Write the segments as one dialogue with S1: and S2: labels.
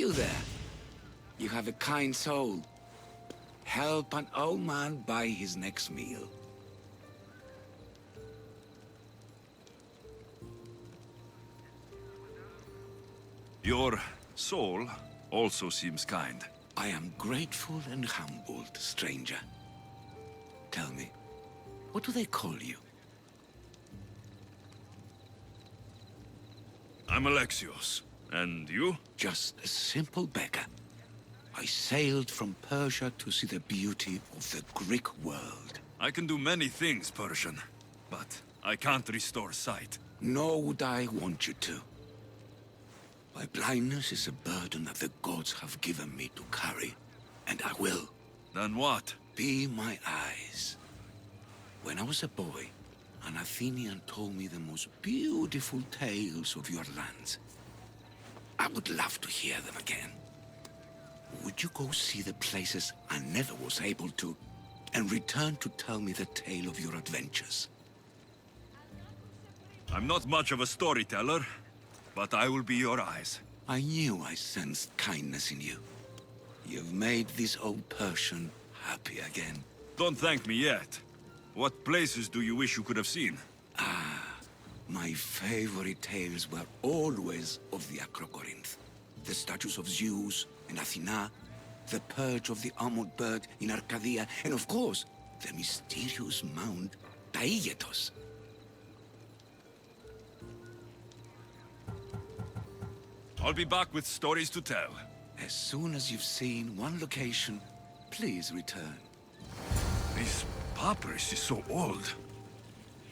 S1: You there. You have a kind soul. Help an old man buy his next meal.
S2: Your soul also seems kind.
S1: I am grateful and humbled, stranger. Tell me, what do they call you?
S2: I'm Alexios. And you?
S1: Just a simple beggar. I sailed from Persia to see the beauty of the Greek world.
S2: I can do many things, Persian, but I can't restore sight.
S1: Nor would I want you to. My blindness is a burden that the gods have given me to carry, and I will.
S2: Then what?
S1: Be my eyes. When I was a boy, an Athenian told me the most beautiful tales of your lands. I would love to hear them again. Would you go see the places I never was able to, and return to tell me the tale of your adventures?
S2: I'm not much of a storyteller, but I will be your eyes.
S1: I knew I sensed kindness in you. You've made this old Persian happy again.
S2: Don't thank me yet. What places do you wish you could have seen?
S1: My favorite tales were always of the Acrocorinth. The statues of Zeus and Athena, the perch of the armored bird in Arcadia, and of course, the mysterious mound Taigetos.
S2: I'll be back with stories to tell.
S1: As soon as you've seen one location, please return.
S2: This papyrus is so old.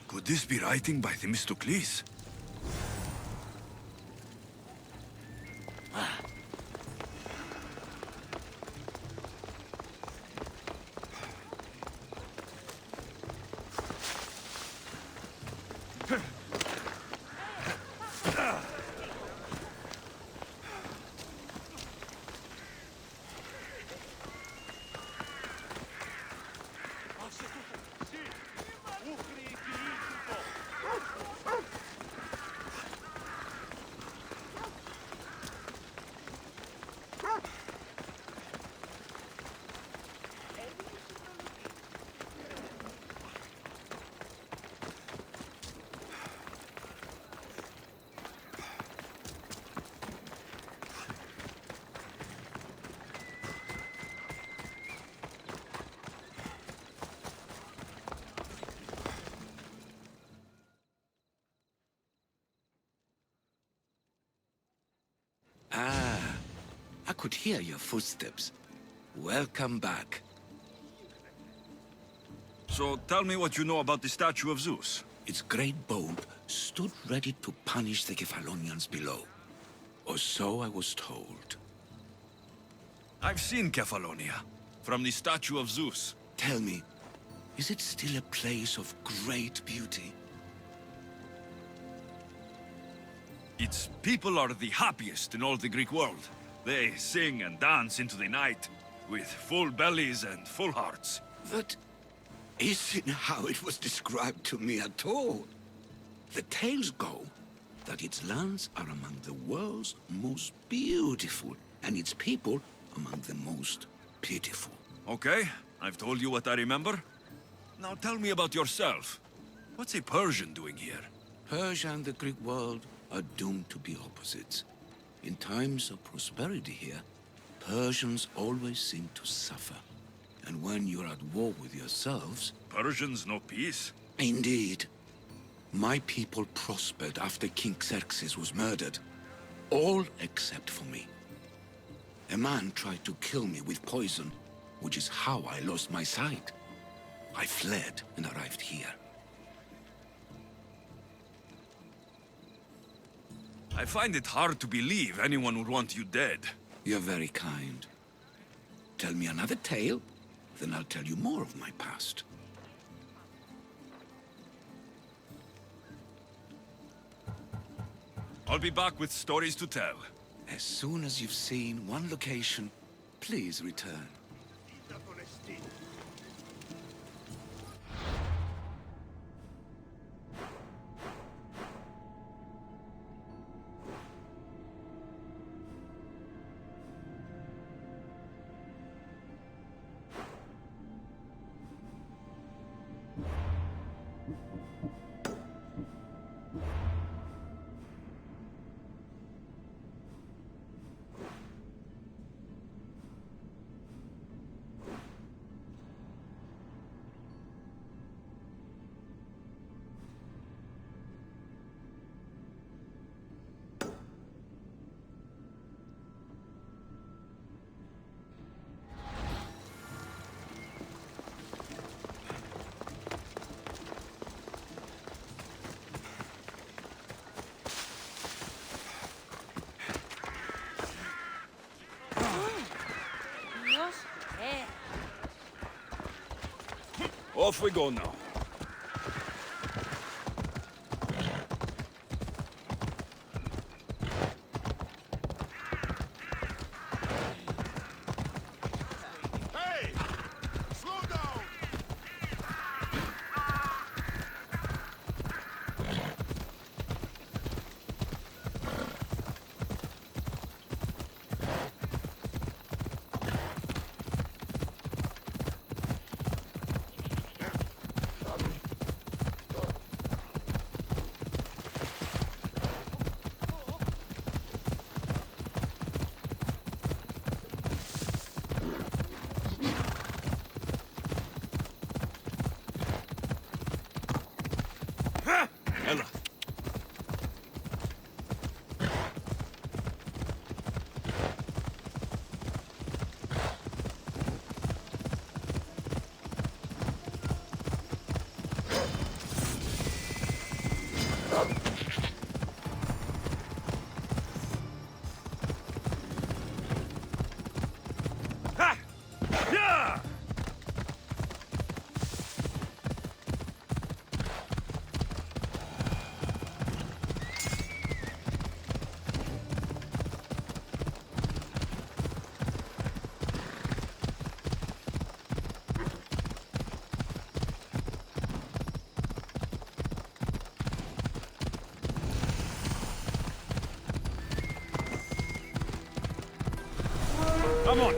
S2: Could this be writing by Themistocles? I could hear your footsteps. Welcome back. So tell me what you know about the statue of Zeus.
S1: Its great boat stood ready to punish the Kephalonians below. Or so I was told.
S2: I've seen Kephallonia, from the statue of Zeus.
S1: Tell me, is it still a place of great beauty?
S2: Its people are the happiest in all the Greek world. They sing and dance into the night, with full bellies and full hearts.
S1: That isn't how it was described to me at all. The tales go that its lands are among the world's most beautiful, and its people among the most pitiful.
S2: Okay, I've told you what I remember. Now tell me about yourself. What's a Persian doing here?
S1: Persia and the Greek world are doomed to be opposites. In times of prosperity here, Persians always seem to suffer. And when you're at war with yourselves...
S2: Persians know peace?
S1: Indeed. My people prospered after King Xerxes was murdered. All except for me. A man tried to kill me with poison, which is how I lost my sight. I fled and arrived here.
S2: I find it hard to believe anyone would want you dead.
S1: You're very kind. Tell me another tale, then I'll tell you more of my past.
S2: I'll be back with stories to tell.
S1: As soon as you've seen one location, please return.
S2: Off we go now.
S3: Hey! Slow down!
S2: Ella. Ha! Yeah! Come on.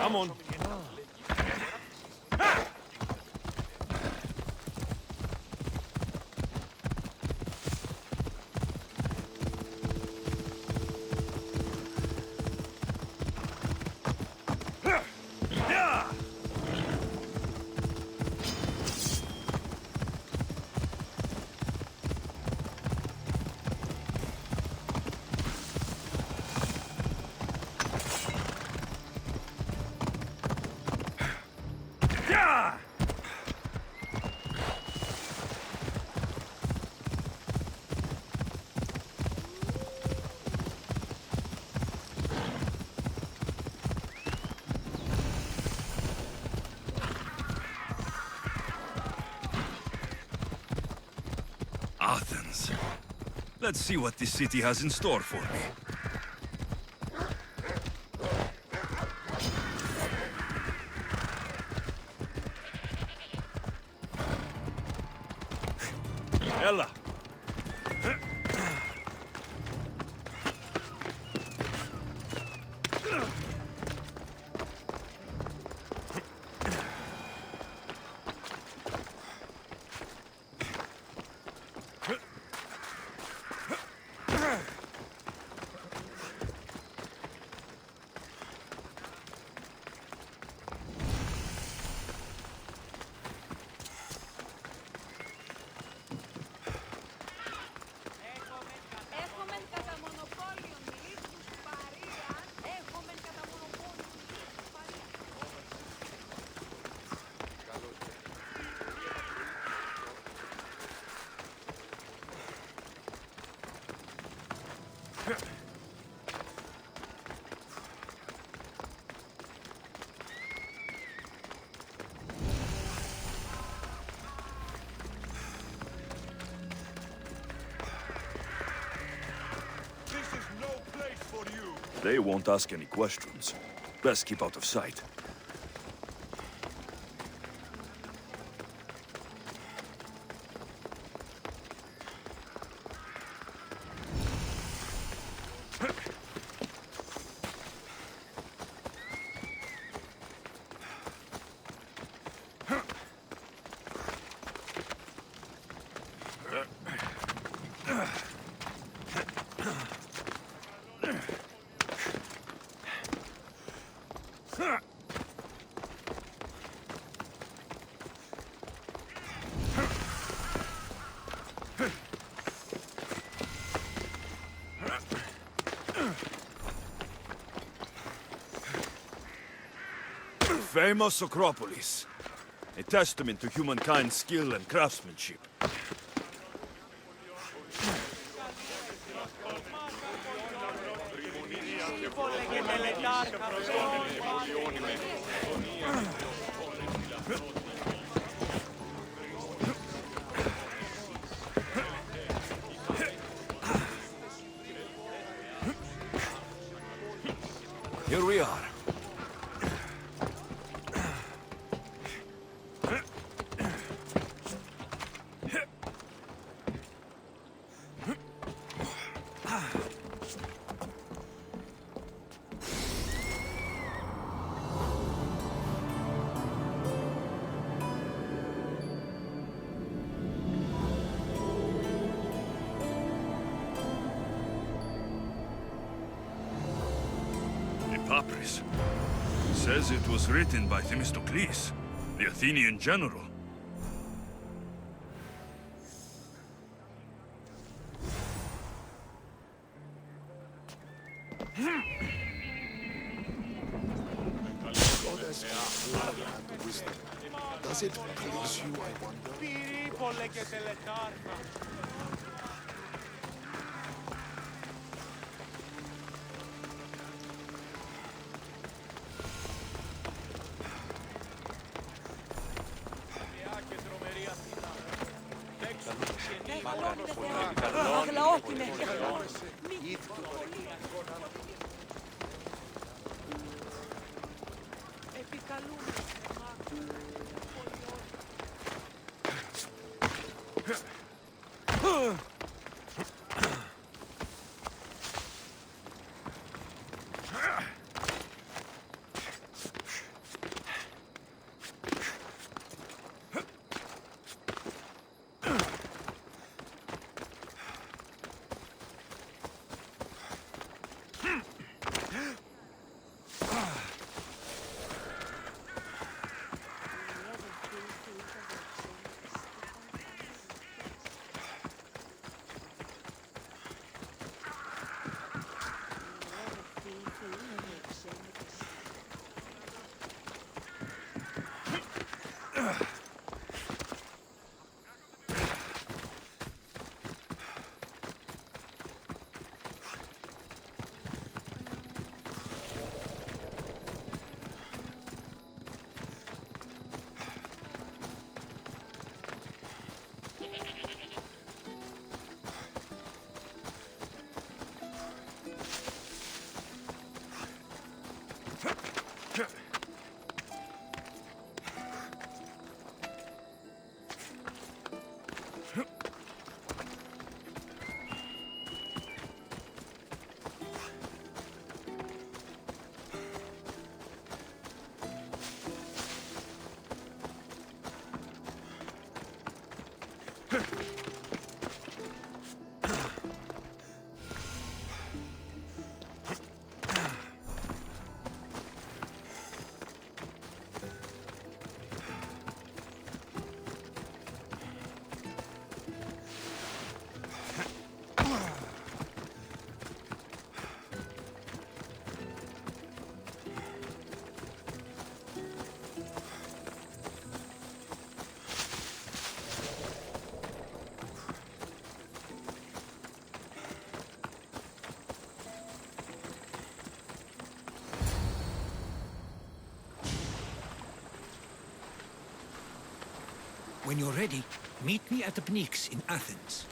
S2: Come on. Yeah! Yeah! Athens. Let's see what this city has in store for me. Ella.
S4: Έχομεν κατά μονοπόλιο μιλήσου παρία. Έχομεν κατά μονοπόλιο μιλήσου παρία.
S3: This is no place for you!
S2: They won't ask any questions. Best keep out of sight. famous Acropolis. A testament to humankind's skill and craftsmanship. Here we are. Papyrus. Says it was written by Themistocles, the Athenian general.
S3: Goddess of war and wisdom. Does it please you, I wonder?
S5: When you're ready, meet me at the Pnyx in Athens.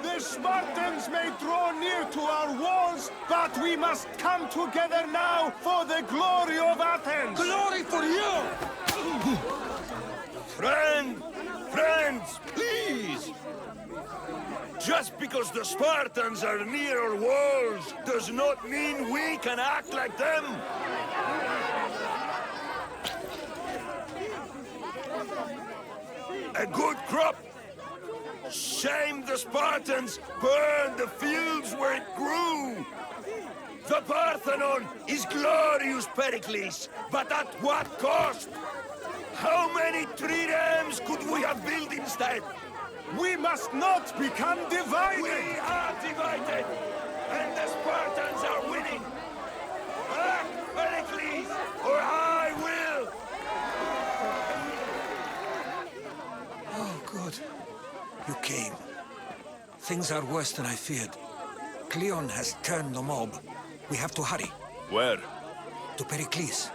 S6: The Spartans may draw near to our walls, but we must come together now for the glory of Athens!
S5: Glory for you!
S7: Friends, please! Just because the Spartans are near our walls does not mean we can act like them! A good crop! Shame the Spartans burned the fields where it grew! The Parthenon is glorious, Pericles, but at what cost? How many triremes could we have built instead?
S6: We must not become divided!
S7: We are divided, and the Spartans are winning! Back, Pericles, or I will!
S5: Oh, good. You came. Things are worse than I feared. Cleon has turned the mob. We have to hurry.
S2: Where?
S5: To Pericles.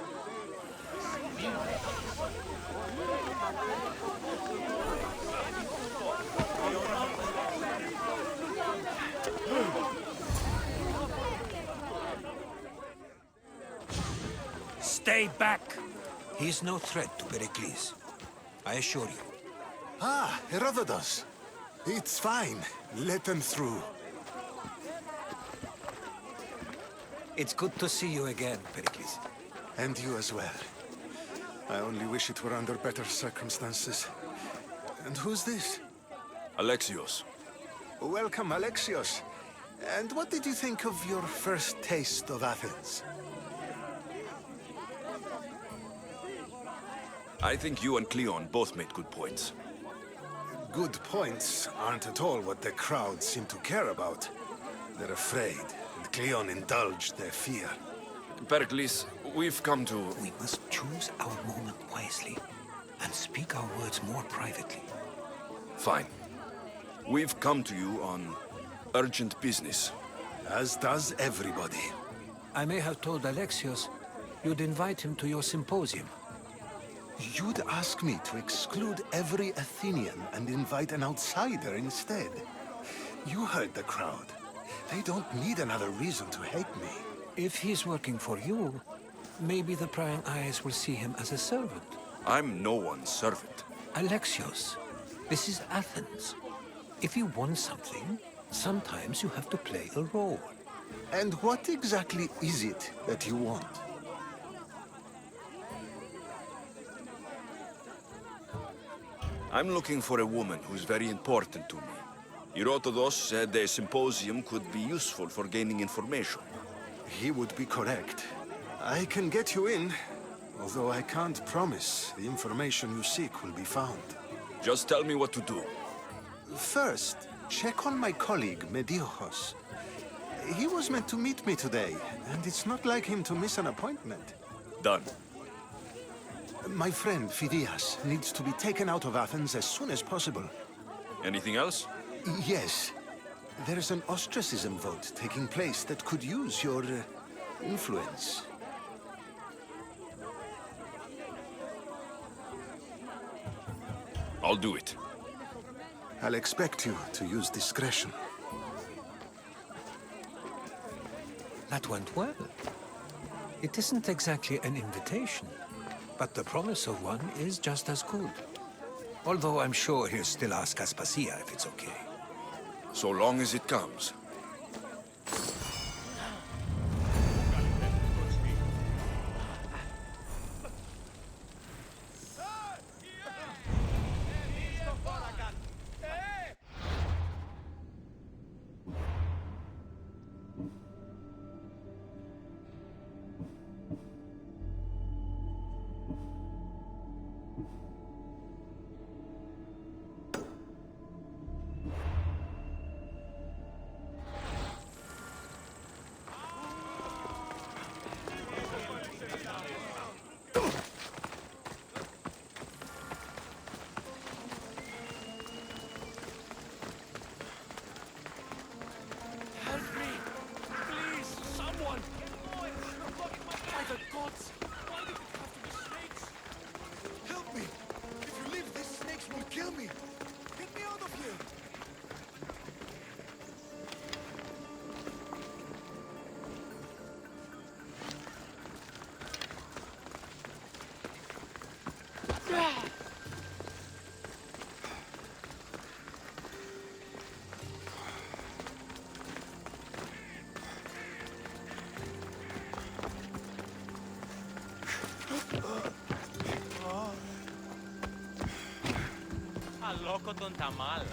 S5: Stay back! He is no threat to Pericles. I assure you.
S3: Ah, Herodotus. It's fine. Let them through.
S5: It's good to see you again, Pericles.
S3: And you as well. I only wish it were under better circumstances. And who's this?
S2: Alexios.
S3: Welcome, Alexios. And what did you think of your first taste of Athens?
S2: I think you and Cleon both made good points.
S3: Good points aren't at all what the crowd seem to care about. They're afraid, and Cleon indulged their fear.
S2: Pericles, we've come to...
S5: We must choose our moment wisely and speak our words more privately.
S2: Fine. We've come to you on urgent business.
S3: As does everybody.
S5: I may have told Alexios you'd invite him to your symposium.
S3: You'd ask me to exclude every Athenian and invite an outsider instead. You heard the crowd. They don't need another reason to hate me.
S5: If he's working for you, maybe the prying eyes will see him as a servant.
S2: I'm no one's servant.
S5: Alexios, this is Athens. If you want something, sometimes you have to play a role.
S3: And what exactly is it that you want?
S2: I'm looking for a woman who's very important to me. Herodotus said a symposium could be useful for gaining information.
S3: He would be correct. I can get you in, although I can't promise the information you seek will be found.
S2: Just tell me what to do.
S3: First, check on my colleague, Mediochos. He was meant to meet me today, and it's not like him to miss an appointment.
S2: Done.
S3: My friend, Phidias, needs to be taken out of Athens as soon as possible.
S2: Anything else?
S3: Yes. There's an ostracism vote taking place that could use your influence.
S2: I'll do it.
S3: I'll expect you to use discretion.
S5: That went well. It isn't exactly an invitation, but the promise of one is just as good. Although I'm sure he'll still ask Aspasia if it's okay.
S7: So long as it comes.
S8: Loco τον Tamala.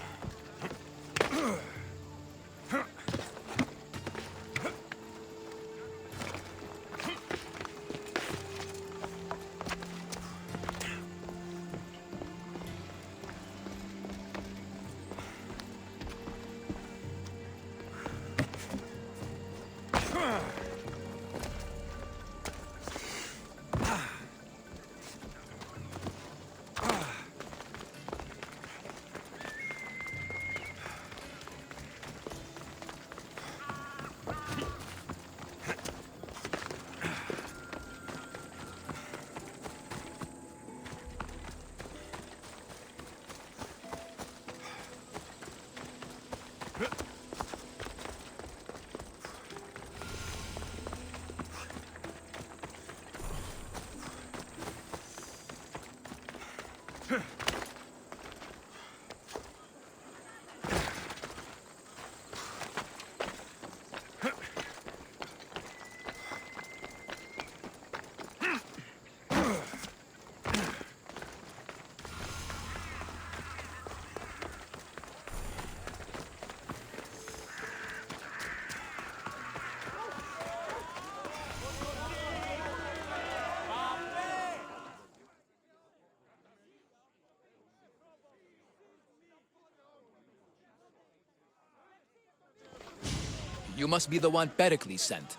S9: You must be the one Pericles sent.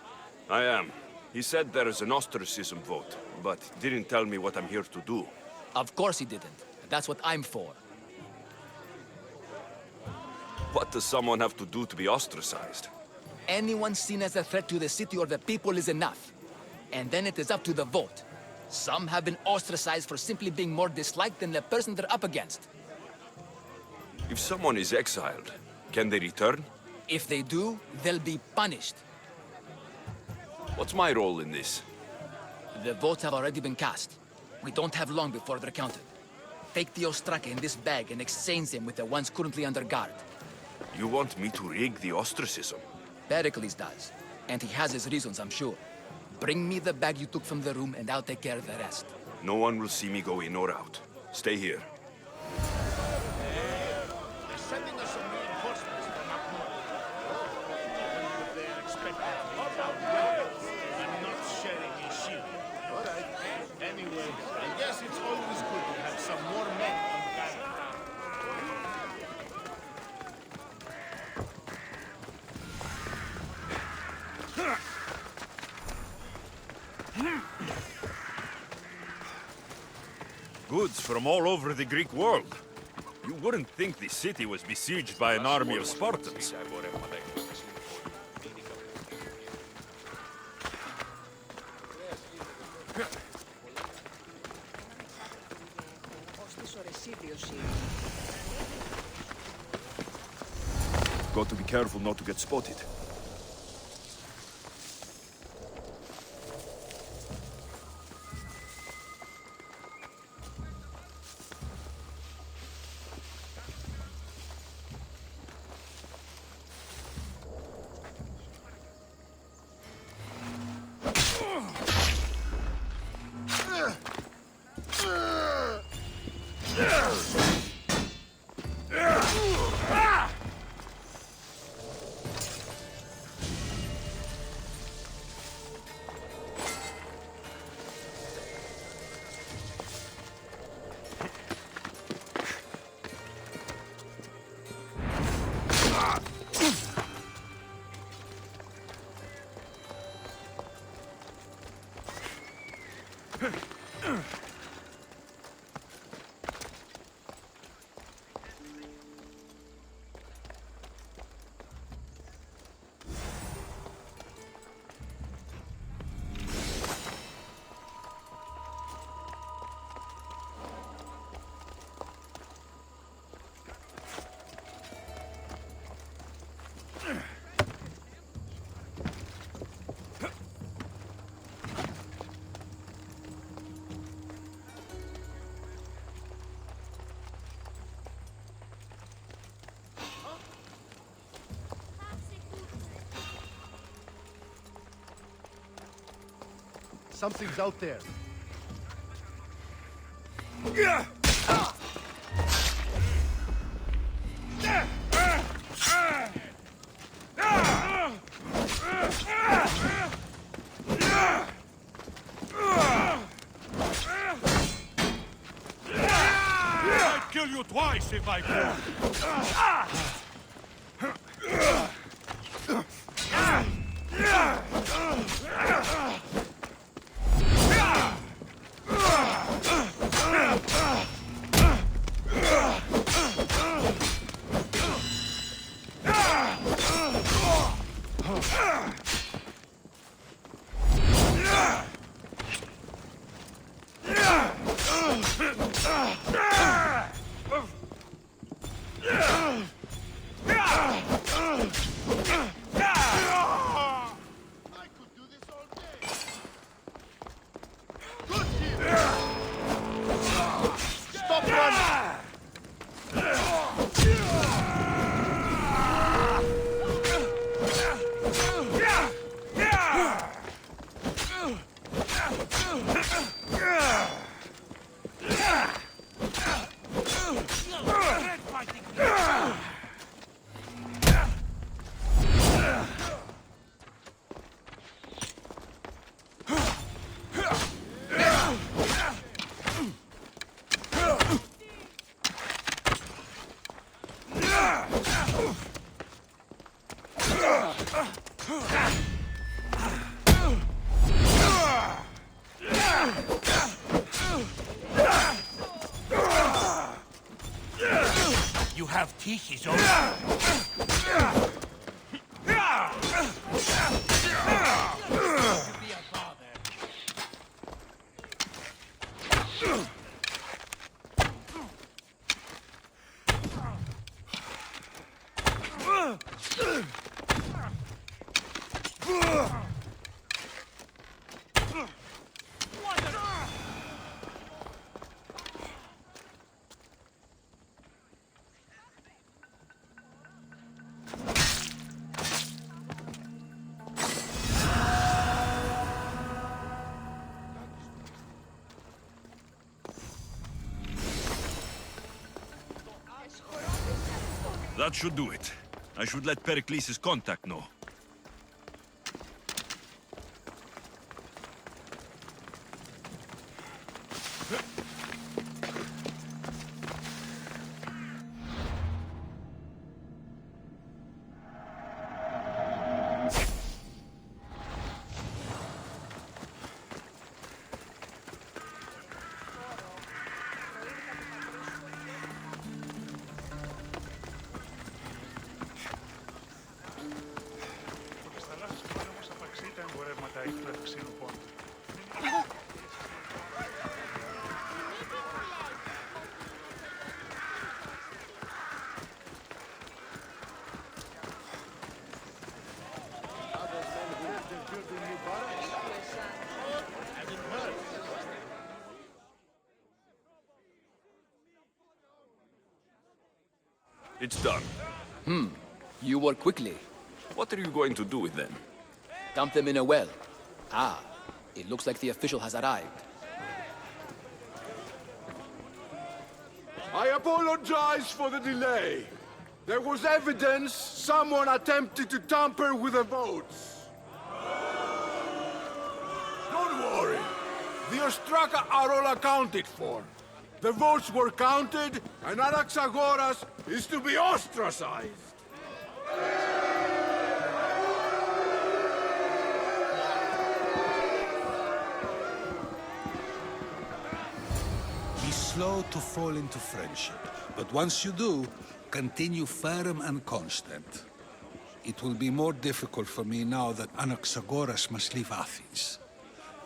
S7: I am. He said there is an ostracism vote, but didn't tell me what I'm here to do.
S9: Of course he didn't. That's what I'm for.
S7: What does someone have to do to be ostracized?
S9: Anyone seen as a threat to the city or the people is enough. And then it is up to the vote. Some have been ostracized for simply being more disliked than the person they're up against.
S7: If someone is exiled, can they return?
S9: If they do, they'll be punished.
S7: What's my role in this?
S9: The votes have already been cast. We don't have long before they're counted. Take the Ostraka in this bag and exchange them with the ones currently under guard.
S7: You want me to rig the ostracism?
S9: Pericles does. And he has his reasons, I'm sure. Bring me the bag you took from the room and I'll take care of the rest.
S7: No one will see me go in or out. Stay here.
S6: They're sending us some reinforcements from up north. They're expecting I'm not sharing a shield. All right. Anyway, I guess it's always good to have some more men on guard.
S2: Goods from all over the Greek world. You wouldn't think the city was besieged by an army of Spartans. Got to be careful not to get spotted.
S6: Something's out there.
S7: I'd kill you twice if I could. You have teeth, is over.
S2: That should do it. I should let Pericles' contact know. It's done.
S9: You work quickly.
S2: What are you going to do with them?
S9: Dump them in a well. Ah, it looks like the official has arrived.
S7: I apologize for the delay. There was evidence someone attempted to tamper with the votes. Don't worry. The Ostraka are all accounted for. The votes were counted, and Anaxagoras is to be ostracized.
S5: Be slow to fall into friendship, but once you do, continue firm and constant. It will be more difficult for me now that Anaxagoras must leave Athens.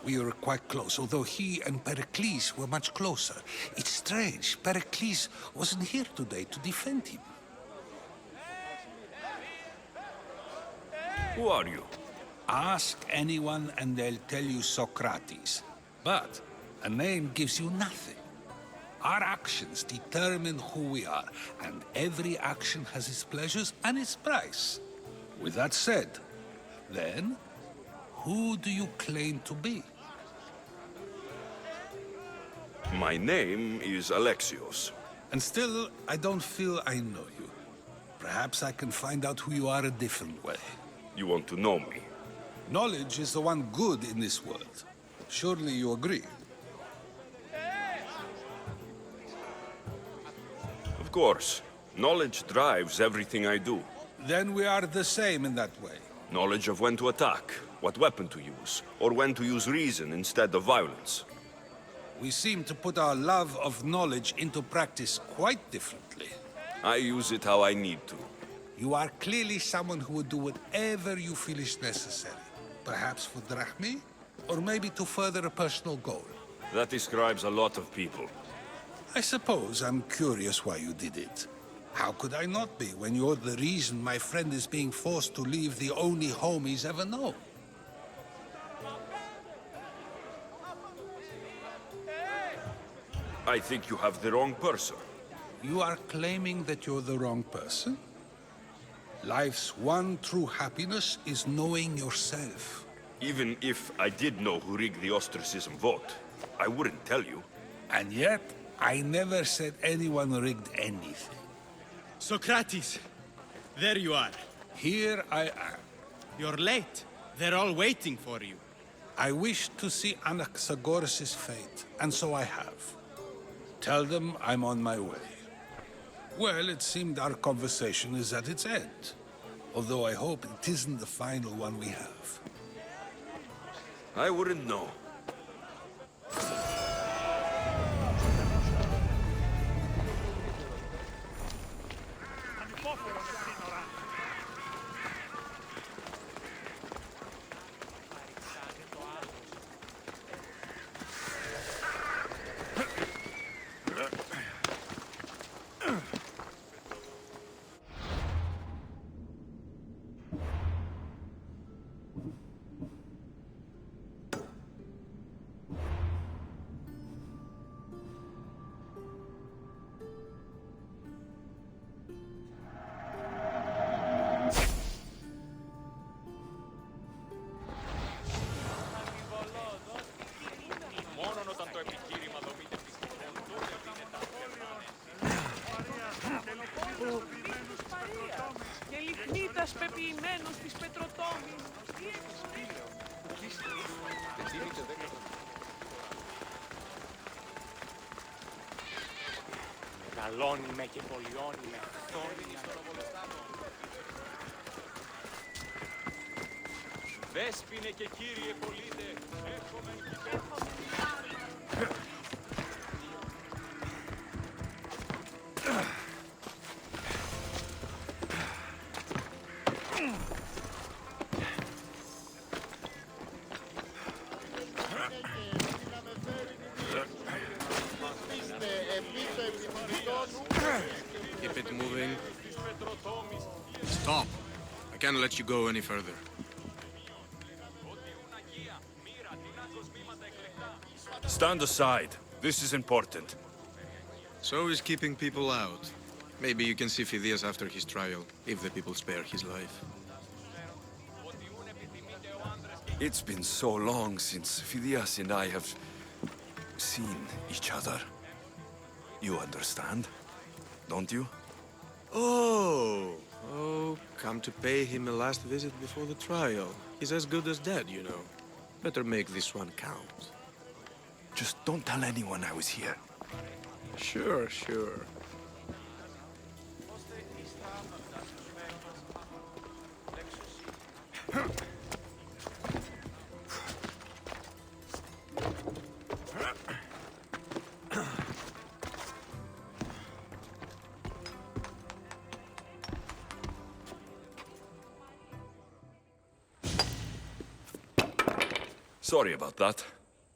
S5: We were quite close, although he and Pericles were much closer. It's strange, Pericles wasn't here today to defend him.
S2: Who are you?
S5: Ask anyone and they'll tell you Socrates. But a name gives you nothing. Our actions determine who we are, and every action has its pleasures and its price. With that said, then, who do you claim to be?
S2: My name is Alexios.
S5: And still, I don't feel I know you. Perhaps I can find out who you are a different way.
S2: You want to know me?
S5: Knowledge is the one good in this world. Surely you agree?
S2: Of course. Knowledge drives everything I do.
S5: Then we are the same in that way.
S2: Knowledge of when to attack, what weapon to use, or when to use reason instead of violence.
S5: We seem to put our love of knowledge into practice quite differently.
S2: I use it how I need to.
S5: You are clearly someone who would do whatever you feel is necessary. Perhaps for drachmae, or maybe to further a personal goal.
S2: That describes a lot of people.
S5: I suppose I'm curious why you did it. How could I not be when you're the reason my friend is being forced to leave the only home he's ever known?
S2: I think you have the wrong person.
S5: You are claiming that you're the wrong person? Life's one true happiness is knowing yourself.
S2: Even if I did know who rigged the ostracism vote, I wouldn't tell you.
S5: And yet, I never said anyone rigged anything.
S8: Socrates! There you are.
S5: Here I am.
S8: You're late. They're all waiting for you.
S5: I wish to see Anaxagoras' fate, and so I have. Tell them I'm on my way. Well, it seemed our conversation is at its end. Although I hope it isn't the final one we have.
S2: I wouldn't know.
S4: Και λιχνίτας πεποιημένος της Πετροτόμης.
S6: Μεγαλώνει με και πολιώνει με χθόνει.
S8: Δέσποινε και κύριε πολίτε, έχουμε
S10: Keep it moving. Stop. I can't let you go any further.
S2: Stand aside. This is important.
S10: So is keeping people out. Maybe you can see Phidias after his trial, if the people spare his life.
S2: It's been so long since Phidias and I have seen each other. You understand, don't you?
S10: Oh, come to pay him a last visit before the trial. He's as good as dead, you know. Better make this one count.
S2: Just don't tell anyone I was here.
S10: Sure, sure.
S2: Sorry about that.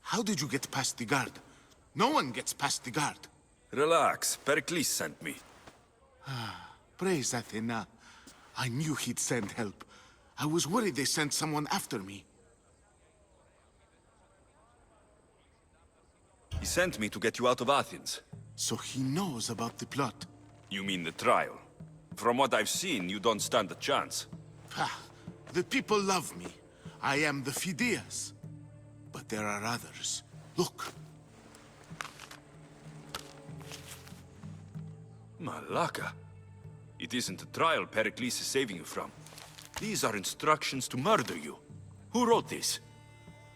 S6: How did you get past the guard? No one gets past the guard.
S2: Relax, Pericles sent me.
S6: Praise Athena. I knew he'd send help. I was worried they sent someone after me.
S2: He sent me to get you out of Athens.
S6: So he knows about the plot.
S2: You mean the trial? From what I've seen, you don't stand a chance.
S6: The people love me. I am the Phidias. But there are others. Look.
S2: Malaka. It isn't a trial Pericles is saving you from. These are instructions to murder you. Who wrote this?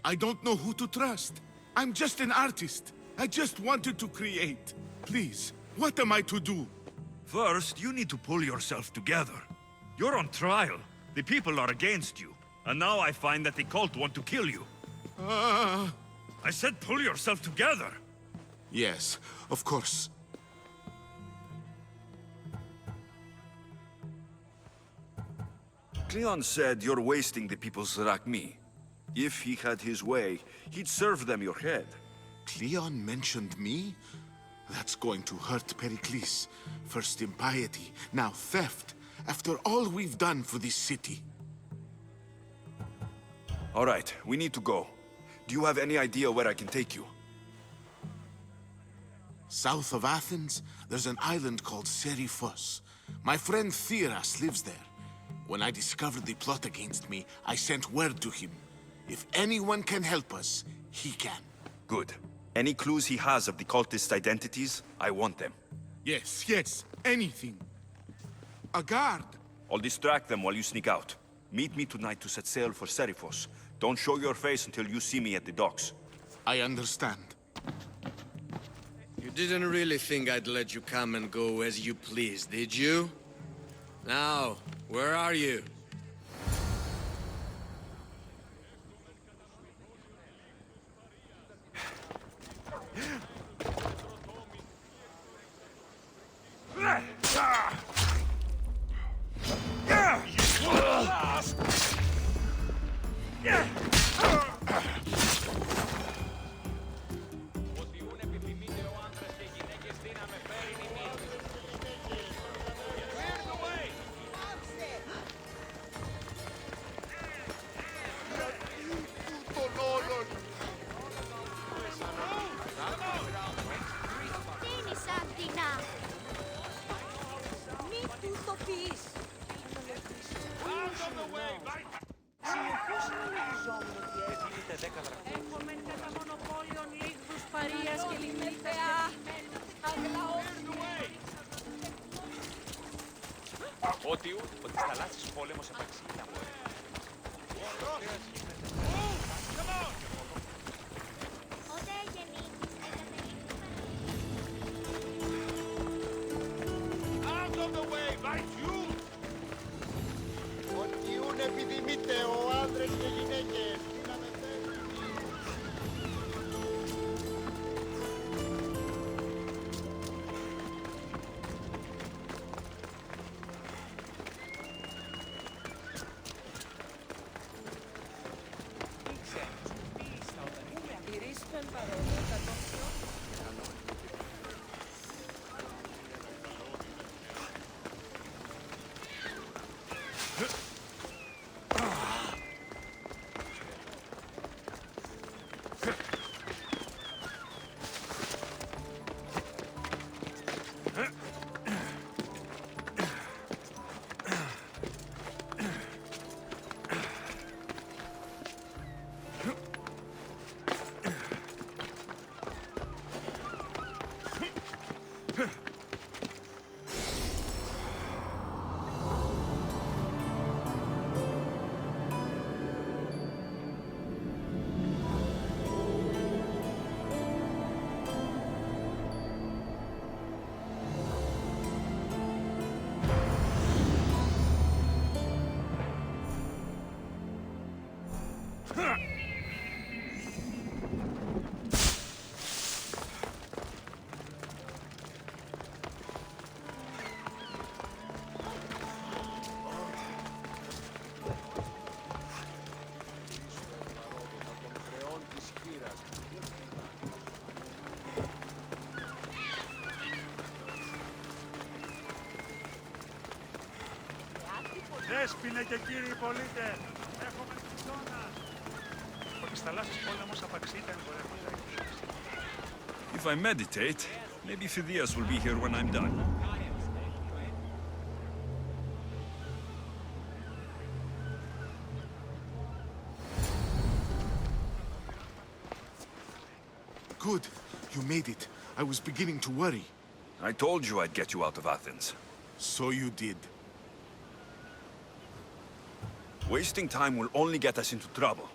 S6: I don't know who to trust. I'm just an artist. I just wanted to create. Please, what am I to do?
S2: First, you need to pull yourself together. You're on trial. The people are against you. And now I find that the cult want to kill you. I said pull yourself together.
S6: Yes, of course.
S2: Cleon said you're wasting the people's Zrakmi. If he had his way, he'd serve them your head.
S6: Cleon mentioned me? That's going to hurt Pericles. First impiety, now theft. After all we've done for this city.
S2: All right, we need to go. Do you have any idea where I can take you?
S6: South of Athens, there's an island called Seriphos. My friend Theras lives there. When I discovered the plot against me, I sent word to him. If anyone can help us, he can.
S2: Good. Any clues he has of the cultists' identities, I want them.
S6: Yes, anything. A guard.
S2: I'll distract them while you sneak out. Meet me tonight to set sail for Seriphos. Don't show your face until you see me at the docks.
S6: I understand.
S10: You didn't really think I'd let you come and go as you please, did you? Now, where are you?
S4: Έχουμε κατά μονοπόλιον λίγους παρείας και λιμνίτας
S8: Ότι στις θαλάσσιες πόλεμος επαξήλα μου.
S6: Out of the way, right you! Ότι ούν επιδημείτε ο άντρες και γυναίκες.
S2: Δέσποινε και κύριοι πολίτες, έχουμε ψώνα. Ο κρυσταλλάσσης πόλεμος απαξίτα εμπορεύματα. If I meditate, maybe Phidias will be here when I'm done.
S7: Good. You made it. I was beginning to worry.
S2: I told you I'd get you out of Athens.
S7: So you did.
S2: Wasting time will only get us into trouble.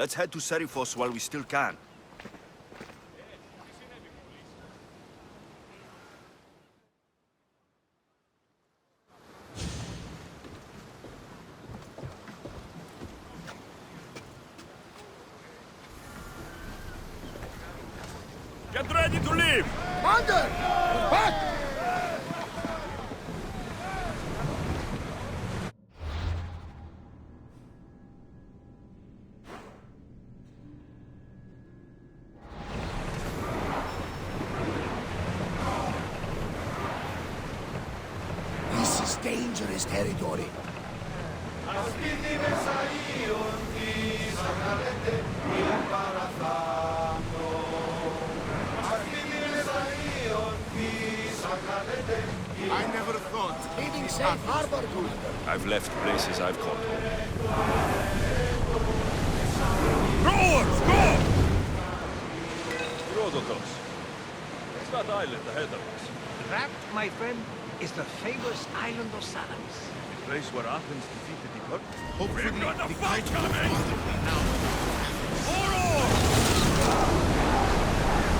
S2: Let's head to Serifos while we still can. Get ready to leave!
S6: Commander! Back! This is dangerous territory.
S7: I never thought.
S6: Leaving safe harbor, Commander.
S2: I've left places I've called home. Rowers, go! Herodotus. What's that island ahead of us?
S11: That, my friend, is the famous island of Salamis.
S2: The place where Athens defeated the Persians.
S7: Hopefully,
S2: We've got a
S7: the
S2: fight
S7: kite will
S2: coming!
S7: bother me now.
S2: Forward!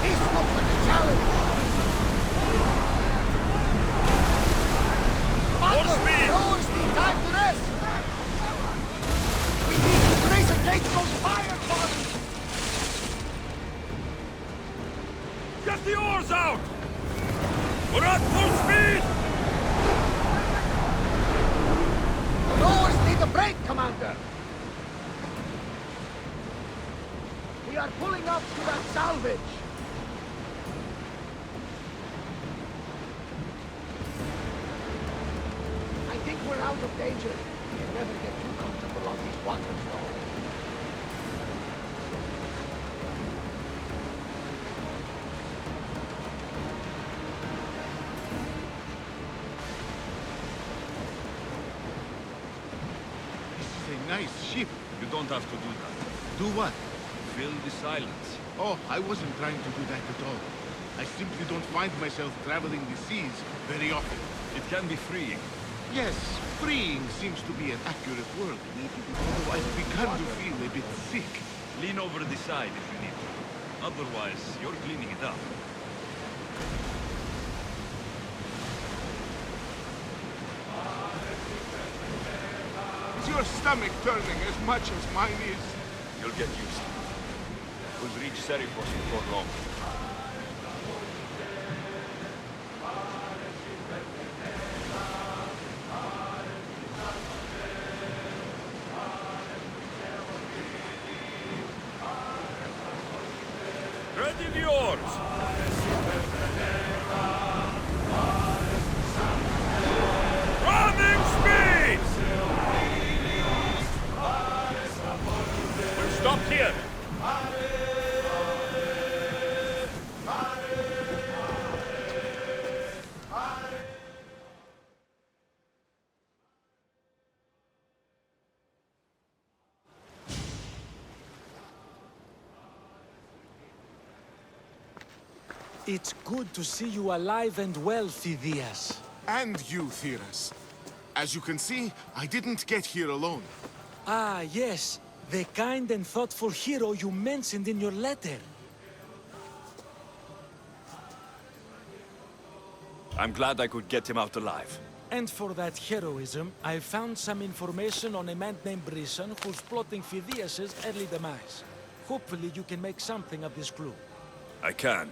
S6: This looks like a challenge.
S2: Full speed!
S6: Rowers need time to rest. We need to raise against those fire bodies.
S2: Get the oars out! We're at full speed!
S6: The rowers need a break, Commander. We are pulling up to that salvage. I think we're out of danger. We can never get too comfortable on these waters, though.
S7: This is a nice ship.
S2: You don't have to do that.
S7: Do what?
S2: Fill the silence.
S7: Oh, I wasn't trying to do that at all. I simply don't find myself traveling the seas very often.
S2: It can be freeing.
S7: Yes, freeing seems to be an accurate word. Although I've begun to feel a bit sick.
S2: Lean over the side if you need to. Otherwise, you're cleaning it up.
S7: Is your stomach turning as much as mine is?
S2: You'll get used to it. We'll reach Serifos before long. Ready the oars! Running speed! We'll stop here.
S11: It's good to see you alive and well, Phidias.
S7: And you, Theras. As you can see, I didn't get here alone.
S11: Ah, yes. The kind and thoughtful hero you mentioned in your letter.
S2: I'm glad I could get him out alive.
S11: And for that heroism, I found some information on a man named Brisson who's plotting Phidias' early demise. Hopefully you can make something of this clue.
S2: I can.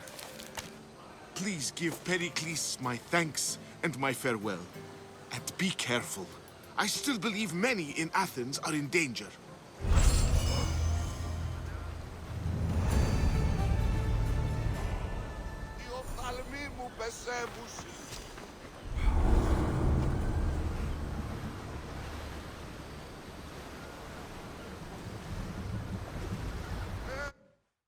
S12: Please give Pericles my thanks and my farewell. And be careful. I still believe many in Athens are in danger.
S7: Οι οφθαλμοί μου πεσεύουσι.